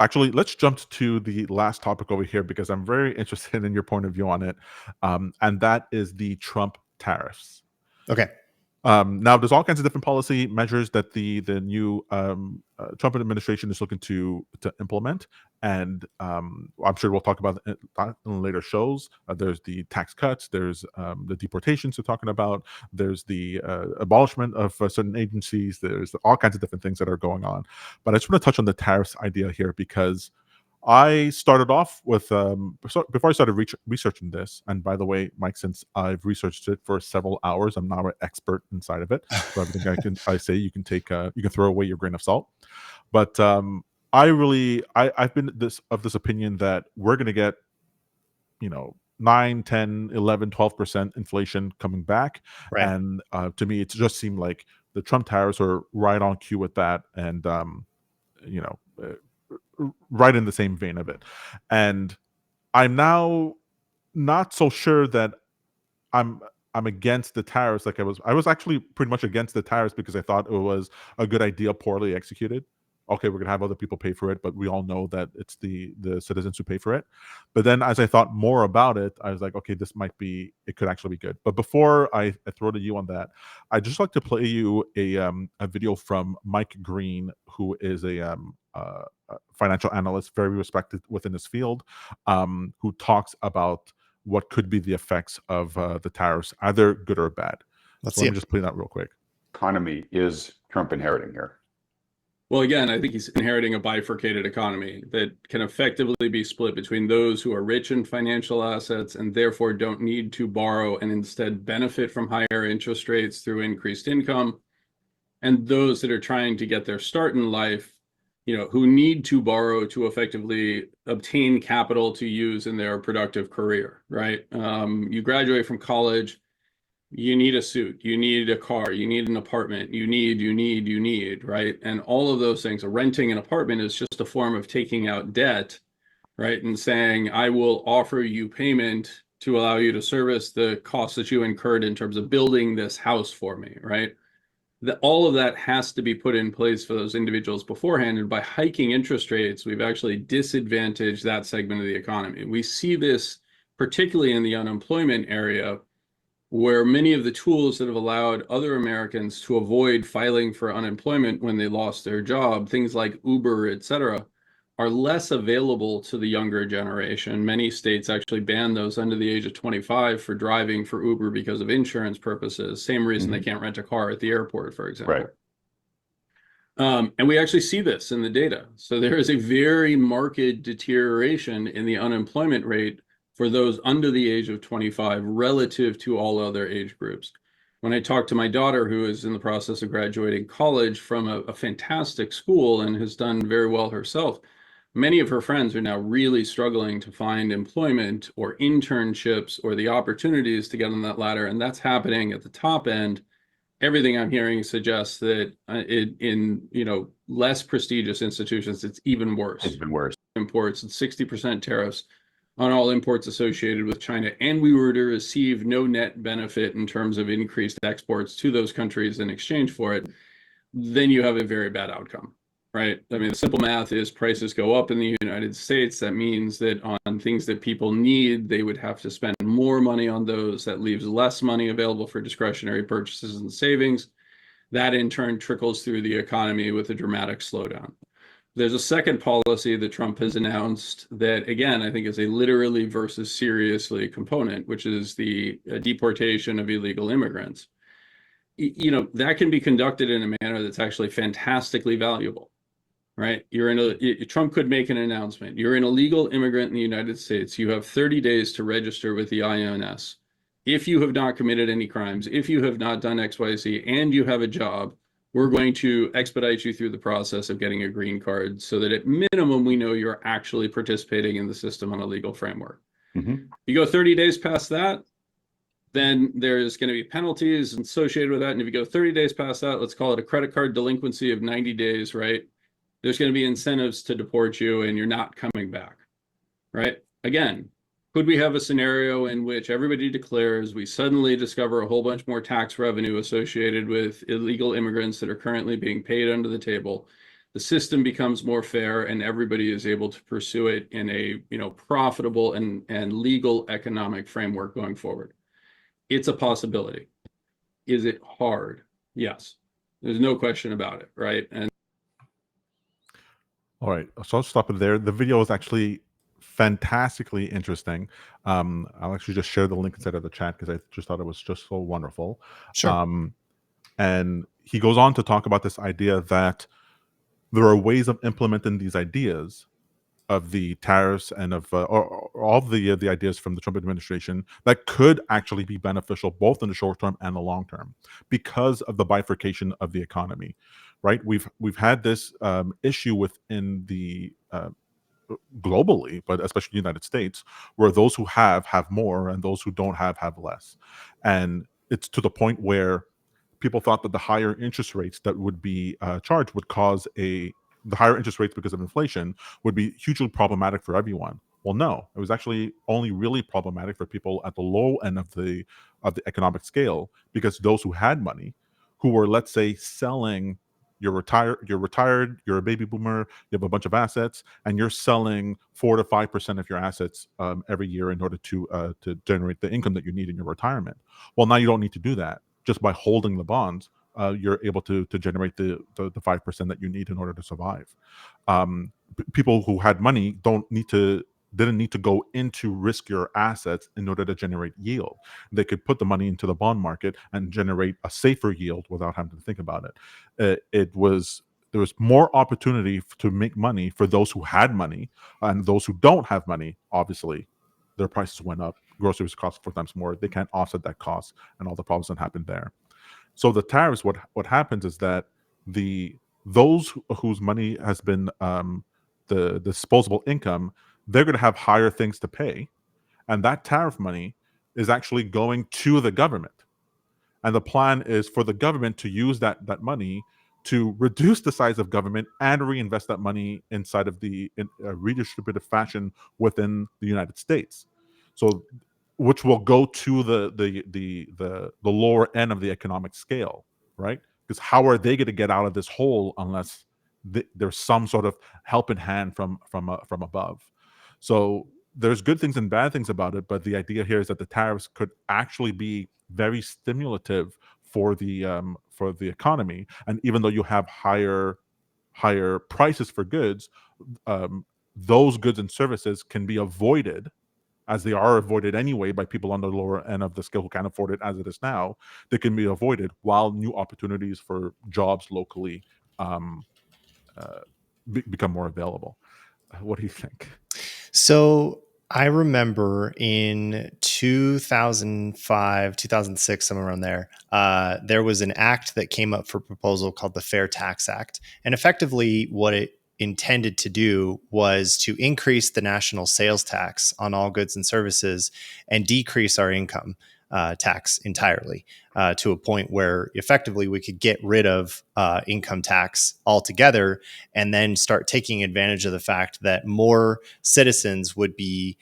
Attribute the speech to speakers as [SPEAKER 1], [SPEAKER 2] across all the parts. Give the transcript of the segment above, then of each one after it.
[SPEAKER 1] Actually, let's jump to the last topic over here because I'm very interested in your point of view on it, and that is the Trump tariffs.
[SPEAKER 2] Okay.
[SPEAKER 1] Now, there's all kinds of different policy measures that the new Trump administration is looking to implement, and I'm sure we'll talk about that in later shows. There's the tax cuts, there's the deportations we're talking about, there's the abolishment of certain agencies, there's all kinds of different things that are going on. But I just want to touch on the tariffs idea here because I started off with before I started researching this. And by the way, Mike, since I've researched it for several hours, I'm now an expert inside of it. So everything I say, you can take you can throw away your grain of salt. But I've been this opinion that we're going to get 9, 10, 11, 12% inflation coming back.
[SPEAKER 2] Right.
[SPEAKER 1] And to me, it just seemed like the Trump tariffs are right on cue with that. And you know. Right in the same vein of it. And I'm now not so sure that I'm I'm against the tariffs like I was actually pretty much against the tariffs because I thought it was a good idea poorly executed. Okay, we're gonna have other people pay for it, but we all know that it's the citizens who pay for it. But then as I thought more about it, I was like, okay, it could actually be good. But before I throw to you on that, I'd just like to play you a video from Mike Green, who is a financial analyst, very respected within his field, who talks about what could be the effects of the tariffs, either good or bad.
[SPEAKER 2] Let's
[SPEAKER 1] So
[SPEAKER 2] see
[SPEAKER 1] let me
[SPEAKER 2] it.
[SPEAKER 1] just play that real quick.
[SPEAKER 3] Economy is Trump inheriting here?
[SPEAKER 4] Well, again, I think he's inheriting a bifurcated economy that can effectively be split between those who are rich in financial assets and therefore don't need to borrow and instead benefit from higher interest rates through increased income, and those that are trying to get their start in life, who need to borrow to effectively obtain capital to use in their productive career, right? You graduate from college, you need a suit, you need a car, you need an apartment, you need, right? And all of those things, renting an apartment is just a form of taking out debt, right? And saying, I will offer you payment to allow you to service the costs that you incurred in terms of building this house for me, right? All of that has to be put in place for those individuals beforehand. And by hiking interest rates, we've actually disadvantaged that segment of the economy. We see this particularly in the unemployment area, where many of the tools that have allowed other Americans to avoid filing for unemployment when they lost their job, things like Uber, et cetera, are less available to the younger generation. Many states actually ban those under the age of 25 for driving for Uber because of insurance purposes. Same reason they can't rent a car at the airport, for example.
[SPEAKER 3] Right.
[SPEAKER 4] And we actually see this in the data. So there is a very marked deterioration in the unemployment rate for those under the age of 25 relative to all other age groups. When I talk to my daughter, who is in the process of graduating college from a fantastic school and has done very well herself, many of her friends are now really struggling to find employment or internships or the opportunities to get on that ladder. And that's happening at the top end. Everything I'm hearing suggests that in less prestigious institutions, it's even worse.
[SPEAKER 3] It's been worse.
[SPEAKER 4] Imports and 60% tariffs on all imports associated with China, and we were to receive no net benefit in terms of increased exports to those countries in exchange for it, then you have a very bad outcome, right? I mean, the simple math is prices go up in the United States. That means that on things that people need, they would have to spend more money on those. That leaves less money available for discretionary purchases and savings. That in turn trickles through the economy with a dramatic slowdown. There's a second policy that Trump has announced that, again, I think is a literally versus seriously component, which is the deportation of illegal immigrants. That can be conducted in a manner that's actually fantastically valuable, right? Trump could make an announcement. You're an illegal immigrant in the United States. You have 30 days to register with the INS. If you have not committed any crimes, if you have not done XYZ, and you have a job, we're going to expedite you through the process of getting a green card so that at minimum, we know you're actually participating in the system on a legal framework. You go 30 days past that, then there's going to be penalties associated with that. And if you go 30 days past that, let's call it a credit card delinquency of 90 days, right? There's going to be incentives to deport you and you're not coming back, right? Again, could we have a scenario in which everybody declares we suddenly discover a whole bunch more tax revenue associated with illegal immigrants that are currently being paid under the table? the system becomes more fair and everybody is able to pursue it in a profitable and legal economic framework going forward. It's a possibility. Is it hard? Yes. There's no question about it, right? And
[SPEAKER 1] all right, so I'll stop it there. The video is actually fantastically interesting. I'll actually just share the link inside of the chat because I just thought it was just so wonderful.
[SPEAKER 2] Sure.
[SPEAKER 1] And he goes on to talk about this idea that there are ways of implementing these ideas of the tariffs and of or all the ideas from the Trump administration that could actually be beneficial both in the short term and the long term because of the bifurcation of the economy, right? We've had this issue within the globally, but especially the United States, where those who have more and those who don't have less, and it's to the point where people thought that the higher interest rates that would be charged would cause the higher interest rates because of inflation would be hugely problematic for everyone. Well, no, it was actually only really problematic for people at the low end of the economic scale, because those who had money, who were, let's say, selling, you're retired, you're a baby boomer, you have a bunch of assets, and you're selling 4 to 5% of your assets every year in order to generate the income that you need in your retirement. Well, now you don't need to do that. Just by holding the bonds, you're able to generate the 5% that you need in order to survive. People who had money didn't need to go into riskier assets in order to generate yield. They could put the money into the bond market and generate a safer yield without having to think about it. There was more opportunity to make money for those who had money, and those who don't have money, obviously, their prices went up. Groceries cost 4 times more. They can't offset that cost, and all the problems that happened there. So the tariffs, what happens is that those whose money has been the disposable income, they're going to have higher things to pay, and that tariff money is actually going to the government. And the plan is for the government to use that money to reduce the size of government and reinvest that money inside of in a redistributive fashion within the United States. So, which will go to the lower end of the economic scale, right? Because how are they going to get out of this hole unless there's some sort of helping hand from above? So there's good things and bad things about it, but the idea here is that the tariffs could actually be very stimulative for the economy. And even though you have higher prices for goods, those goods and services can be avoided, as they are avoided anyway by people on the lower end of the scale who can't afford it as it is now. They can be avoided while new opportunities for jobs locally become more available. What do you think?
[SPEAKER 2] So I remember in 2005, 2006, somewhere around there was an act that came up for proposal called the Fair Tax Act. And effectively what it intended to do was to increase the national sales tax on all goods and services and decrease our income tax entirely to a point where effectively we could get rid of income tax altogether and then start taking advantage of the fact that more citizens would be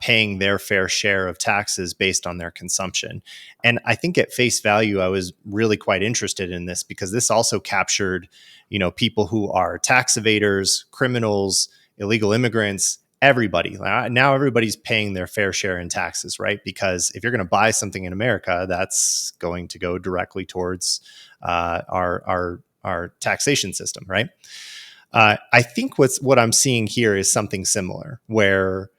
[SPEAKER 2] paying their fair share of taxes based on their consumption. And I think at face value, I was really quite interested in this because this also captured, people who are tax evaders, criminals, illegal immigrants, everybody. Now everybody's paying their fair share in taxes, right? Because if you're going to buy something in America, that's going to go directly towards our taxation system, right? I think what I'm seeing here is something similar, where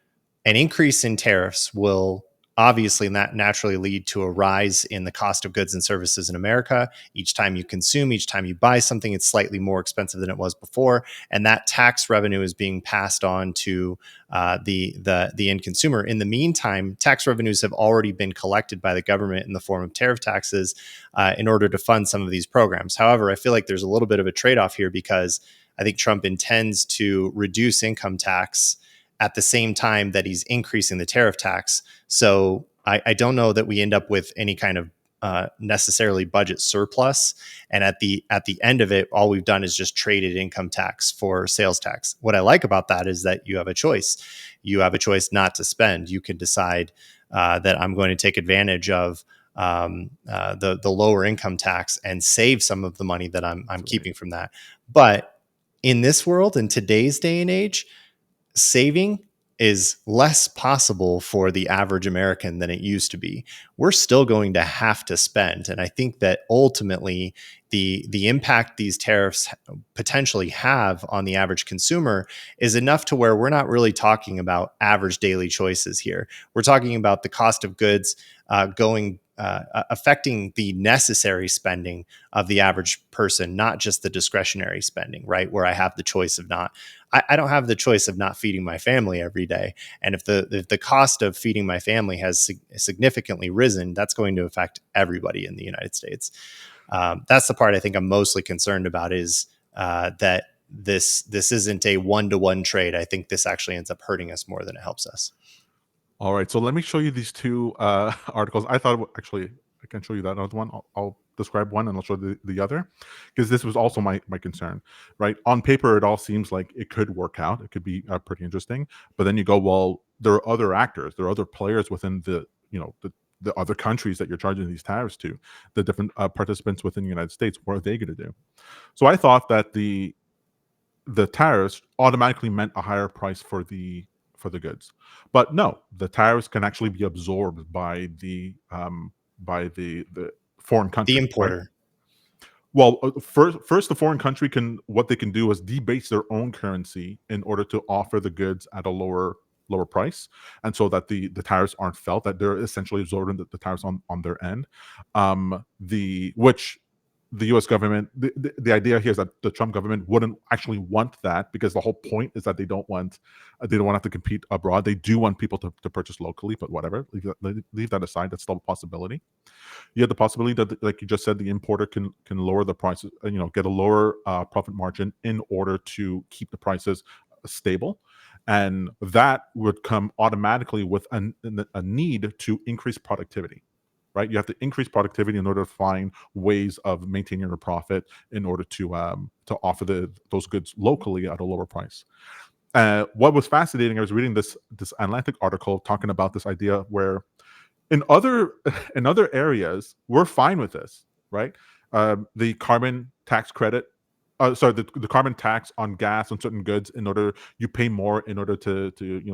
[SPEAKER 2] an increase in tariffs will obviously naturally lead to a rise in the cost of goods and services in America. Each time you consume, each time you buy something, it's slightly more expensive than it was before. And that tax revenue is being passed on to the end consumer. In the meantime, tax revenues have already been collected by the government in the form of tariff taxes in order to fund some of these programs. However, I feel like there's a little bit of a trade-off here because I think Trump intends to reduce income tax at the same time that he's increasing the tariff tax. So I don't know that we end up with any kind of necessarily budget surplus. And at the end of it, all we've done is just traded income tax for sales tax. What I like about that is that you have a choice. You have a choice not to spend. You can decide that I'm going to take advantage of the lower income tax and save some of the money that I'm keeping from that. But in this world, in today's day and age, saving is less possible for the average American than it used to be. We're still going to have to spend. And I think that ultimately the impact these tariffs potentially have on the average consumer is enough to where we're not really talking about average daily choices here. We're talking about the cost of goods affecting the necessary spending of the average person, not just the discretionary spending, right? Where I have the choice of not. I don't have the choice of not feeding my family every day. And if the cost of feeding my family has significantly risen, that's going to affect everybody in the United States. That's the part I think I'm mostly concerned about is that this isn't a one-to-one trade. I think this actually ends up hurting us more than it helps us.
[SPEAKER 1] All right, so let me show you these two articles. I thought actually I can show you that other one. I'll describe one and I'll show the other, because this was also my concern. Right, on paper, it all seems like it could work out. It could be pretty interesting, but then you go, well, there are other actors, there are other players within the the other countries that you're charging these tariffs to, the different participants within the United States. What are they going to do? So I thought that the tariffs automatically meant a higher price for the goods, but no, the tariffs can actually be absorbed by the foreign country,
[SPEAKER 2] The
[SPEAKER 1] right?
[SPEAKER 2] importer.
[SPEAKER 1] Well, first, the foreign country what they can do is debase their own currency in order to offer the goods at a lower price, and so that the tariffs aren't felt, that they're essentially absorbing the tariffs on their end. Which the U.S. government, the idea here is that the Trump government wouldn't actually want that, because the whole point is that they don't want to have to compete abroad. They do want people to purchase locally, but whatever, leave that aside. That's still a possibility. You have the possibility that, like you just said, the importer can lower the prices, get a lower profit margin in order to keep the prices stable, and that would come automatically with a need to increase productivity. Right, you have to increase productivity in order to find ways of maintaining your profit in order to offer those goods locally at a lower price. What was fascinating, I was reading this Atlantic article talking about this idea where in other in other areas we're fine with this, right? The carbon tax credit, sorry, the carbon tax on gas on certain goods, in order you pay more in order to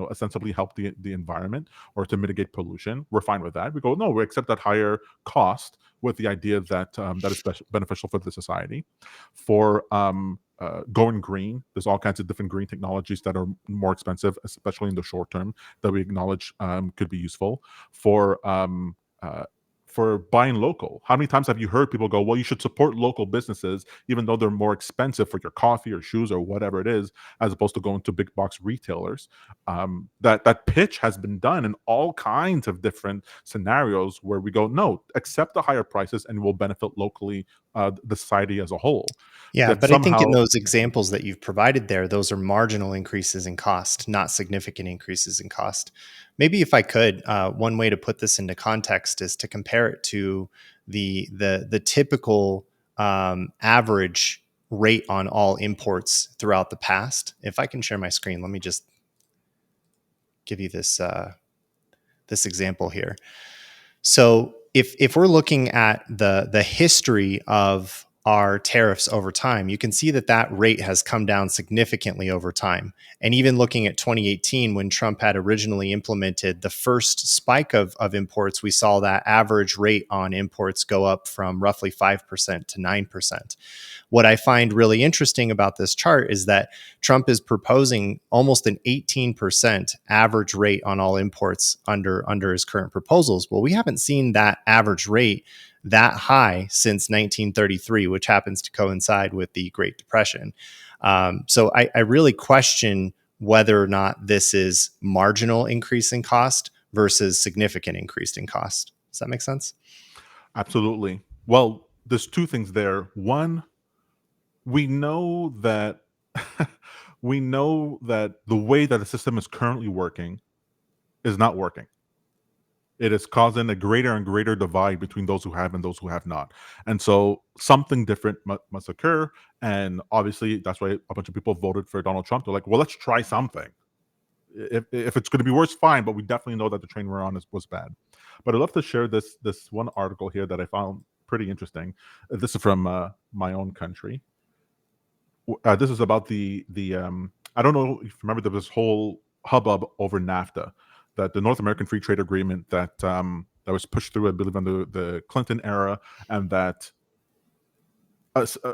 [SPEAKER 1] ostensibly help the environment or to mitigate pollution. We're fine with that. We go, no, we accept that higher cost with the idea that that is beneficial for the society. For going green, there's all kinds of different green technologies that are more expensive, especially in the short term, that we acknowledge could be useful for buying local. How many times have you heard people go, well, you should support local businesses, even though they're more expensive for your coffee or shoes or whatever it is, as opposed to going to big box retailers? That pitch has been done in all kinds of different scenarios where we go, no, accept the higher prices and we'll benefit locally, the society as a whole.
[SPEAKER 2] Yeah,
[SPEAKER 1] That
[SPEAKER 2] but I think in
[SPEAKER 1] somehow,
[SPEAKER 2] those examples that you've provided there, those are marginal increases in cost, not significant increases in cost. Maybe if I could, one way to put this into context is to compare it to the typical average rate on all imports throughout the past. If I can share my screen, let me just give you this this example here. So if we're looking at the history of our tariffs over time, you can see that rate has come down significantly over time. And even looking at 2018, when Trump had originally implemented the first spike of imports, we saw that average rate on imports go up from roughly 5% to 9%. What I find really interesting about this chart is that Trump is proposing almost an 18% average rate on all imports under his current proposals. Well, we haven't seen that average rate that high since 1933, which happens to coincide with the Great Depression. So I really question whether or not this is marginal increase in cost versus significant increase in cost. Does that make sense?
[SPEAKER 1] absolutely. Well, there's two things there. One, we know that we know that the way that the system is currently working is not working. It is causing a greater and greater divide between those who have and those who have not. And so something different must occur. And obviously, that's why a bunch of people voted for Donald Trump. They're like, well, let's try something. If it's going to be worse, fine. But we definitely know that the train we're on was bad. But I'd love to share this one article here that I found pretty interesting. This is from my own country, this is about the I don't know if you remember, there was this whole hubbub over NAFTA, that the North American Free Trade Agreement that that was pushed through, I believe, under the Clinton era, and that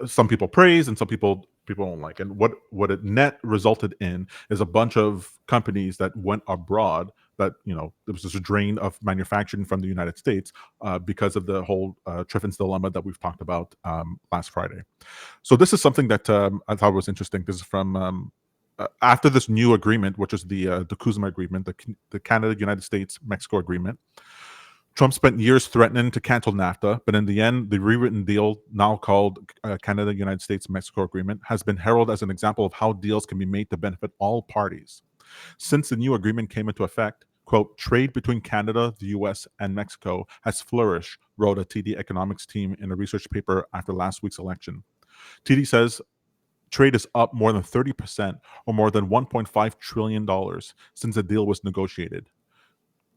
[SPEAKER 1] some people praise and some people don't like. And what it net resulted in is a bunch of companies that went abroad, that, you know, there was just a drain of manufacturing from the United States because of the whole Triffin's dilemma that we've talked about last Friday. So this is something that I thought was interesting. This is from after this new agreement, which is the Kuzma agreement, the Canada, United States, Mexico agreement. Trump spent years threatening to cancel NAFTA, but in the end, the rewritten deal, now called Canada, United States, Mexico agreement, has been heralded as an example of how deals can be made to benefit all parties. Since the new agreement came into effect, quote, trade between Canada, the US, and Mexico has flourished, wrote a TD economics team in a research paper after last week's election. TD says trade is up more than 30%, or more than $1.5 trillion since the deal was negotiated.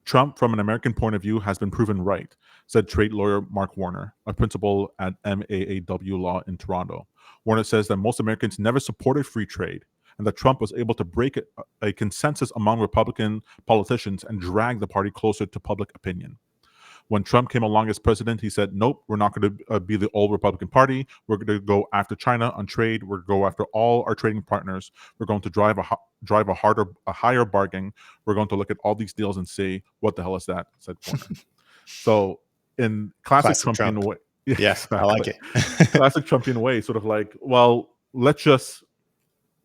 [SPEAKER 1] Trump, from an American point of view, has been proven right, said trade lawyer Mark Warner, a principal at MAAW Law in Toronto. Warner says that most Americans never supported free trade, and that Trump was able to break a consensus among Republican politicians and drag the party closer to public opinion. When Trump came along as president, he said, nope, we're not going to be the old Republican Party. We're going to go after China on trade. We're going to go after all our trading partners. We're going to drive a higher bargain. We're going to look at all these deals and say, what the hell is that? Said Warner. So in classic Trumpian way.
[SPEAKER 2] Yeah, exactly. I like it.
[SPEAKER 1] Classic Trumpian way, sort of like, well, let's just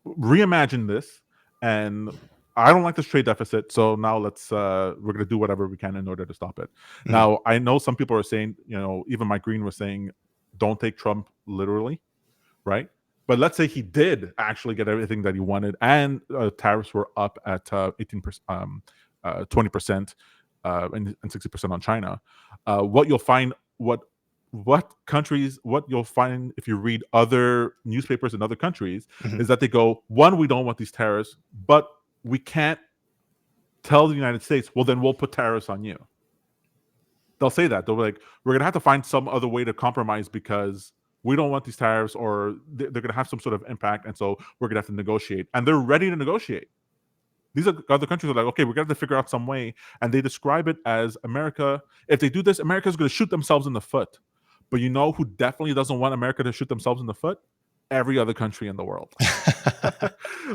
[SPEAKER 1] reimagine this, and I don't like this trade deficit, so now we're going to do whatever we can in order to stop it. Mm-hmm. Now, I know some people are saying, you know, even Mike Green was saying, don't take Trump literally, right? But let's say he did actually get everything that he wanted, and tariffs were up at 18%, 20%, and 60% on China. What you'll find if you read other newspapers in other countries, mm-hmm. is that they go, one, we don't want these tariffs, but we can't tell the United States, well, then we'll put tariffs on you. They'll say that. They'll be like, we're going to have to find some other way to compromise because we don't want these tariffs, or they're going to have some sort of impact, and so we're going to have to negotiate. And they're ready to negotiate. These other countries are like, okay, we're going to have to figure out some way. And they describe it as America. If they do this, America's going to shoot themselves in the foot. But you know who definitely doesn't want America to shoot themselves in the foot? Every other country in the world.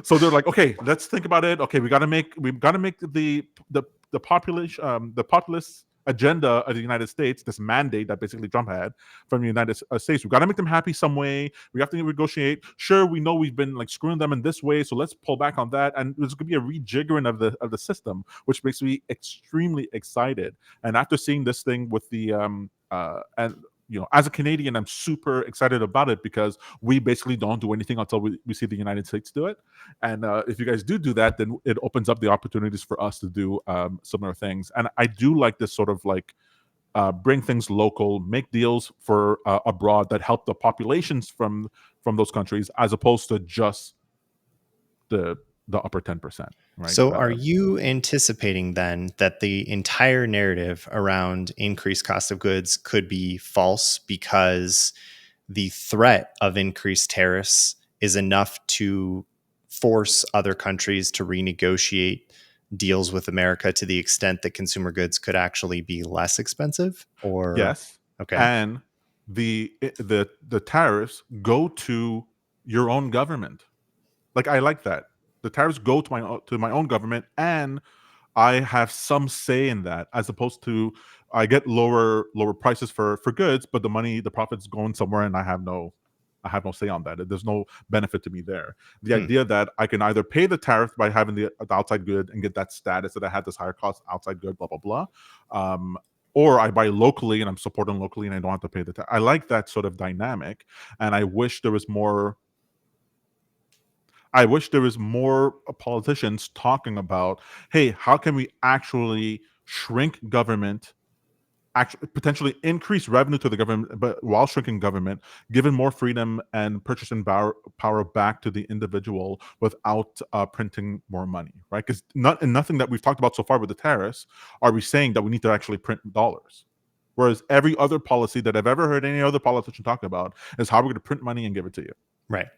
[SPEAKER 1] So they're like, okay, let's think about it. Okay, we've got to make the populist agenda of the United States, this mandate that basically Trump had from the United States. We've got to make them happy some way. We have to negotiate. Sure, we know we've been like screwing them in this way, so let's pull back on that. And there's going to be a rejiggering of the system, which makes me extremely excited. And after seeing this thing with the and you know, as a Canadian, I'm super excited about it because we basically don't do anything until we see the United States do it. And if you guys do that, then it opens up the opportunities for us to do similar things. And I do like this sort of like bring things local, make deals for abroad that help the populations from those countries, as opposed to just the upper 10%. Right?
[SPEAKER 2] So are you anticipating then that the entire narrative around increased cost of goods could be false because the threat of increased tariffs is enough to force other countries to renegotiate deals with America to the extent that consumer goods could actually be less expensive? Or
[SPEAKER 1] yes. Okay. And the tariffs go to your own government. Like, I like that. The tariffs go to my own government, and I have some say in that, as opposed to I get lower prices for goods, but the profit's going somewhere, and I have no say on that. There's no benefit to me there. The idea that I can either pay the tariff by having the outside good and get that status that I had this higher cost outside good, blah blah blah, or I buy locally and I'm supporting locally and I don't have to pay the tariff. I like that sort of dynamic, and I wish there was more. I wish there was more politicians talking about, hey, how can we actually shrink government, actually potentially increase revenue to the government, but while shrinking government, giving more freedom and purchasing power back to the individual without printing more money, right? Because nothing that we've talked about so far with the tariffs are we saying that we need to actually print dollars. Whereas every other policy that I've ever heard any other politician talk about is how we're going to print money and give it to you.
[SPEAKER 2] Right.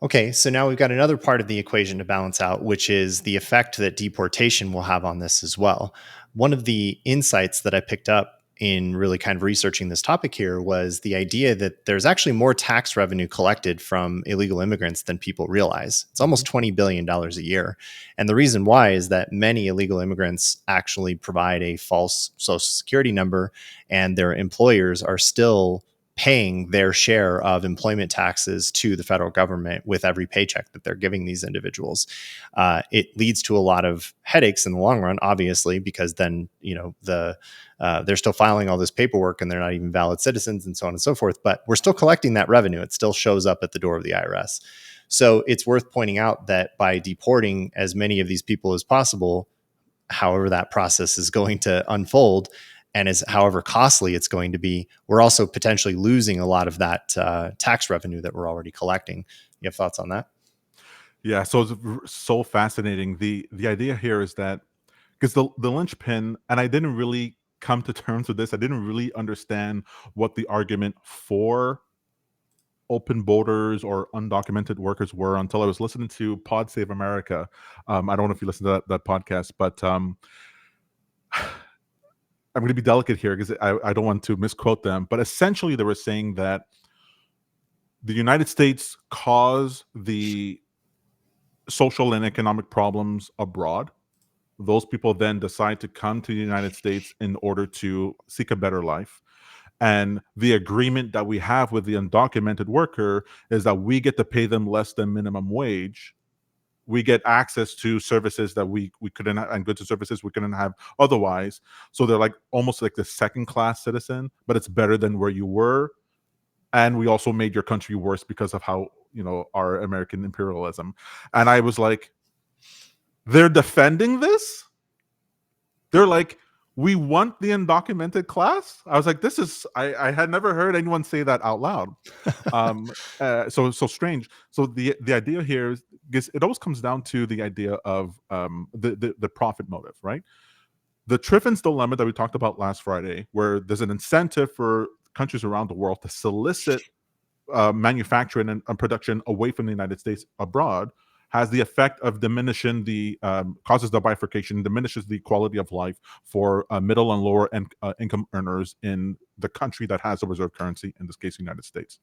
[SPEAKER 2] Okay, so now we've got another part of the equation to balance out, which is the effect that deportation will have on this as well. One of the insights that I picked up in really kind of researching this topic here was the idea that there's actually more tax revenue collected from illegal immigrants than people realize. It's almost $20 billion a year. And the reason why is that many illegal immigrants actually provide a false social security number, and their employers are still paying their share of employment taxes to the federal government with every paycheck that they're giving these individuals. It leads to a lot of headaches in the long run, obviously, because then they're still filing all this paperwork and they're not even valid citizens and so on and so forth. But we're still collecting that revenue. It still shows up at the door of the IRS. So it's worth pointing out that by deporting as many of these people as possible, however that process is going to unfold, and as however costly it's going to be, we're also potentially losing a lot of that tax revenue that we're already collecting. You have thoughts on that?
[SPEAKER 1] Yeah, so it's so fascinating. The idea here is that, because the linchpin, and I didn't really come to terms with this. I didn't really understand what the argument for open borders or undocumented workers were until I was listening to Pod Save America. I don't know if you listen to that podcast, but I'm going to be delicate here because I don't want to misquote them, but essentially they were saying that the United States caused the social and economic problems abroad. Those people then decide to come to the United States in order to seek a better life. And the agreement that we have with the undocumented worker is that we get to pay them less than minimum wage. We get access to services that we couldn't, and goods and services we couldn't have otherwise. So they're like almost like the second class citizen, but it's better than where you were. And we also made your country worse because of how, our American imperialism. And I was like, they're defending this? They're like, we want the undocumented class? I was like, this is, I had never heard anyone say that out loud. So strange. So the idea here is, because it always comes down to the idea of the profit motive, right? The Triffin's dilemma that we talked about last Friday, where there's an incentive for countries around the world to solicit manufacturing and production away from the United States abroad, has the effect of diminishing causes the bifurcation, diminishes the quality of life for middle and lower income earners in the country that has a reserve currency, in this case, the United States.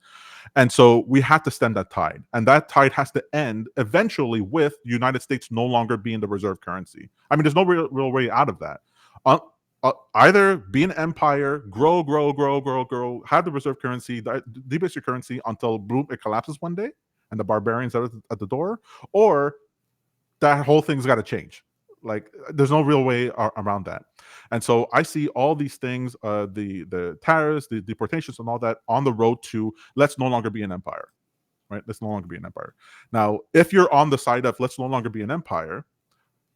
[SPEAKER 1] And so we have to stem that tide. And that tide has to end eventually with the United States no longer being the reserve currency. I mean, there's no real way out of that. Either be an empire, grow, have the reserve currency, debase your currency until boom, it collapses one day and the barbarians are at the door, or that whole thing's got to change. Like, there's no real way around that. And so I see all these things, the tariffs, the deportations and all that on the road to let's no longer be an empire, right? Let's no longer be an empire. Now, if you're on the side of let's no longer be an empire,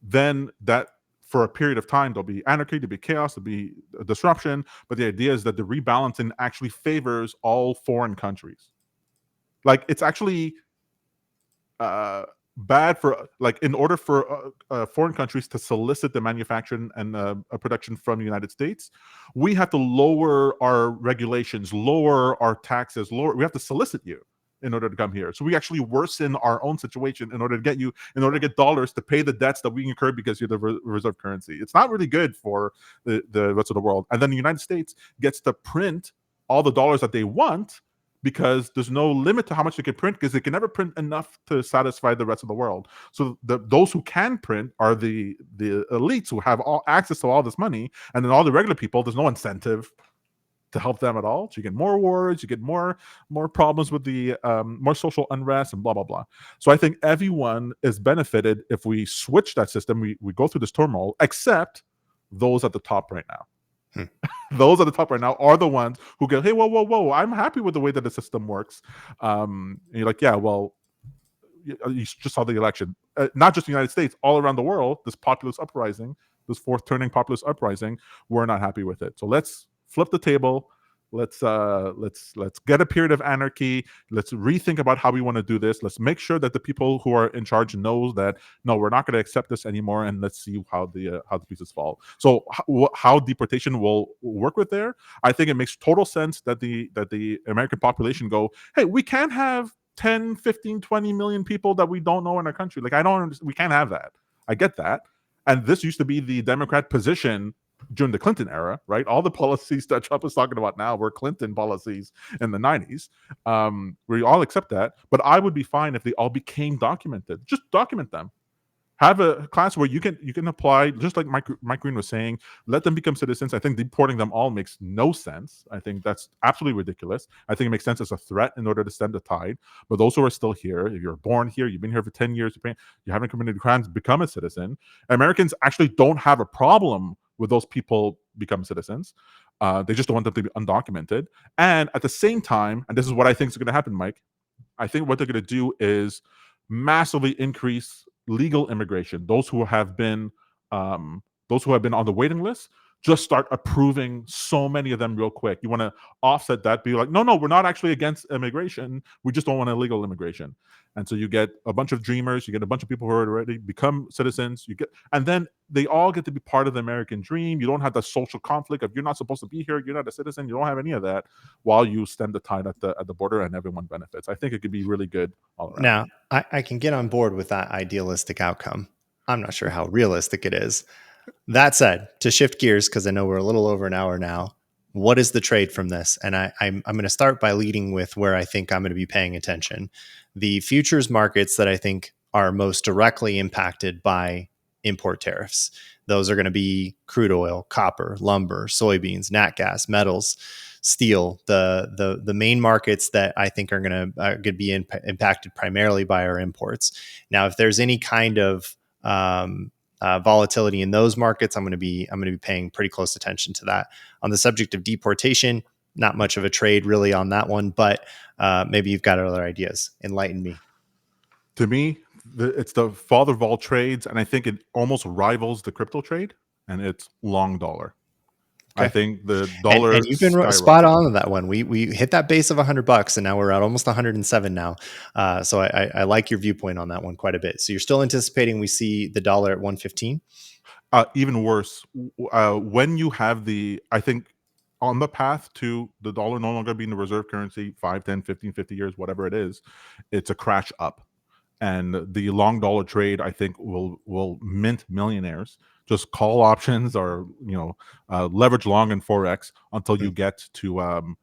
[SPEAKER 1] then that for a period of time, there'll be anarchy, there'll be chaos, there'll be a disruption. But the idea is that the rebalancing actually favors all foreign countries. Like, it's actually bad for, like, in order for foreign countries to solicit the manufacturing and production from the United States, we have to lower our regulations, lower our taxes, we have to solicit you in order to come here. So we actually worsen our own situation in order to get dollars to pay the debts that we incurred because you're the reserve currency. It's not really good for the rest of the world. And then the United States gets to print all the dollars that they want, because there's no limit to how much they can print, because they can never print enough to satisfy the rest of the world. So those who can print are the elites who have all access to all this money, and then all the regular people, there's no incentive to help them at all. So you get more wars, you get more problems with the more social unrest and blah blah blah. So I think everyone is benefited if we switch that system. We go through this turmoil, except those at the top right now. Those at the top right now are the ones who go, hey, whoa, I'm happy with the way that the system works. And you're like, yeah, well, you just saw the election. Not just the United States, all around the world, this populist uprising, this fourth turning populist uprising, we're not happy with it. So let's flip the table. Let's get a period of anarchy. Let's rethink about how we want to do this. Let's make sure that the people who are in charge knows that no, we're not going to accept this anymore, and let's see how the pieces fall. So how deportation will work with I think it makes total sense that the American population go, hey, we can't have 10, 15, 20 million people that we don't know in our country. Like, we can't have that. I get that. And this used to be the Democrat position during the Clinton era, right? All the policies that Trump is talking about now were Clinton policies in the 90s. We all accept that. But I would be fine if they all became documented. Just document them. Have a class where you can apply, just like Mike Green was saying, let them become citizens. I think deporting them all makes no sense. I think that's absolutely ridiculous. I think it makes sense as a threat in order to stem the tide. But those who are still here, if you're born here, you've been here for 10 years, you haven't committed crimes, become a citizen. Americans actually don't have a problem with those people become citizens. They just don't want them to be undocumented. And at the same time, and this is what I think is going to happen, Mike, I think what they're going to do is massively increase legal immigration. Those who have been on the waiting list, just start approving so many of them real quick. You want to offset that, be like, no, we're not actually against immigration. We just don't want illegal immigration. And so you get a bunch of dreamers, you get a bunch of people who are already become citizens, and then they all get to be part of the American dream. You don't have the social conflict of you're not supposed to be here, you're not a citizen, you don't have any of that, while you stem the tide at the border and everyone benefits. I think it could be really good all around.
[SPEAKER 2] Now, I can get on board with that idealistic outcome. I'm not sure how realistic it is. That said, to shift gears, because I know we're a little over an hour now, what is the trade from this? And I'm going to start by leading with where I think I'm going to be paying attention. The futures markets that I think are most directly impacted by import tariffs. Those are going to be crude oil, copper, lumber, soybeans, nat gas, metals, steel, the main markets that I think are going to be impacted primarily by our imports. Now, if there's any kind of volatility in those markets, I'm going to be paying pretty close attention to that. On the subject of deportation, not much of a trade really on that one, but maybe you've got other ideas. Enlighten me.
[SPEAKER 1] To me, it's the father of all trades, and I think it almost rivals the crypto trade, and it's long dollar. Okay. I think the dollar
[SPEAKER 2] and you've been spot on that one. We hit that base of $100, and now we're at almost 107 now. So I like your viewpoint on that one quite a bit. So you're still anticipating we see the dollar at 115?
[SPEAKER 1] Even worse, when you have I think on the path to the dollar no longer being the reserve currency, 5, 10, 15, 50 years, whatever it is, it's a crash up. And the long dollar trade, I think, will mint millionaires. Just call options or leverage long in forex until you get to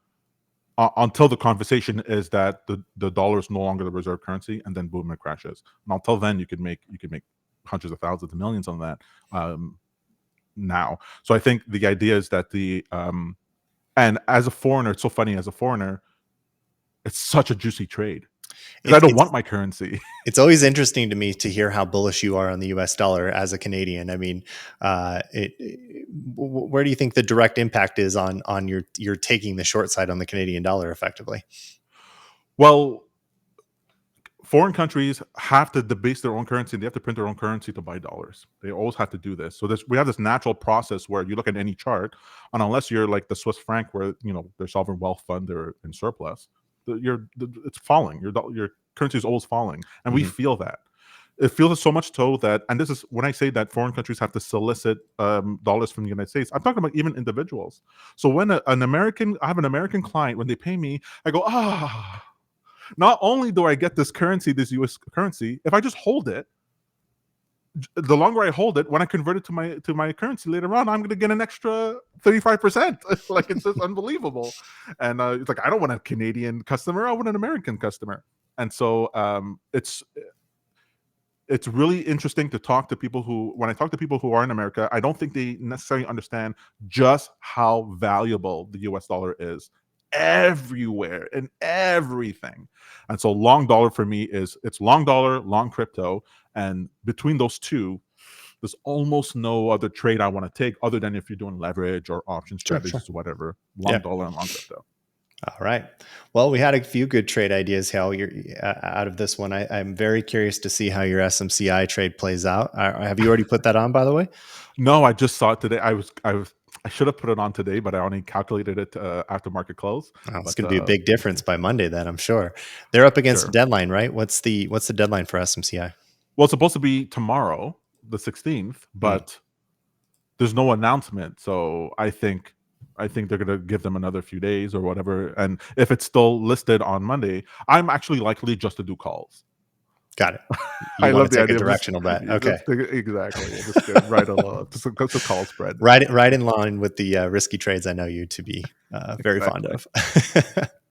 [SPEAKER 1] until the conversation is that the dollar is no longer the reserve currency, and then boom, it crashes. And until then, you could make hundreds of thousands of millions on that now. So I think the idea is that and as a foreigner, it's so funny. As a foreigner, it's such a juicy trade. I don't want my currency.
[SPEAKER 2] It's always interesting to me to hear how bullish you are on the U.S. dollar as a Canadian. I mean, where do you think the direct impact is on your taking the short side on the Canadian dollar effectively?
[SPEAKER 1] Well, foreign countries have to debase their own currency. They have to print their own currency to buy dollars. They always have to do this. So we have this natural process where you look at any chart, and unless you're like the Swiss franc, where their sovereign wealth fund, they're in surplus, it's falling. Your currency is always falling, and we feel that. It feels so much so that, and this is when I say that foreign countries have to solicit dollars from the United States, I'm talking about even individuals. So when I have an American client, when they pay me, I go, not only do I get this currency, this U.S. currency, if I just hold it, the longer I hold it, when I convert it to my currency later on, I'm going to get an extra 35%. Like, it's just unbelievable. And it's like, I don't want a Canadian customer, I want an American customer. And so it's really interesting to talk to people when I talk to people who are in America, I don't think they necessarily understand just how valuable the US dollar is everywhere and everything. And so long dollar for me it's long dollar, long crypto. And between those two, there's almost no other trade I want to take other than if you're doing leverage or option strategies or whatever. Long dollar and long crypto.
[SPEAKER 2] All right. Well, we had a few good trade ideas, Hal. You're out of this one. I'm very curious to see how your SMCI trade plays out. Have you already put that on, by the way?
[SPEAKER 1] No, I just saw it today. I should have put it on today, but I only calculated it after market close.
[SPEAKER 2] It's going to be a big difference by Monday, then, I'm sure. They're up against a deadline, right? What's the deadline for SMCI?
[SPEAKER 1] Well, it's supposed to be tomorrow, the 16th, but there's no announcement. So I think I think they're going to give them another few days or whatever. And if it's still listed on Monday, I'm actually likely just to do calls.
[SPEAKER 2] Got it.
[SPEAKER 1] I
[SPEAKER 2] You
[SPEAKER 1] love
[SPEAKER 2] want to
[SPEAKER 1] the
[SPEAKER 2] take a
[SPEAKER 1] idea of just,
[SPEAKER 2] directional bet. Okay.
[SPEAKER 1] exactly. Just get right along. Just a call spread.
[SPEAKER 2] Right in line with the risky trades I know you to be very fond
[SPEAKER 1] Exactly.
[SPEAKER 2] of.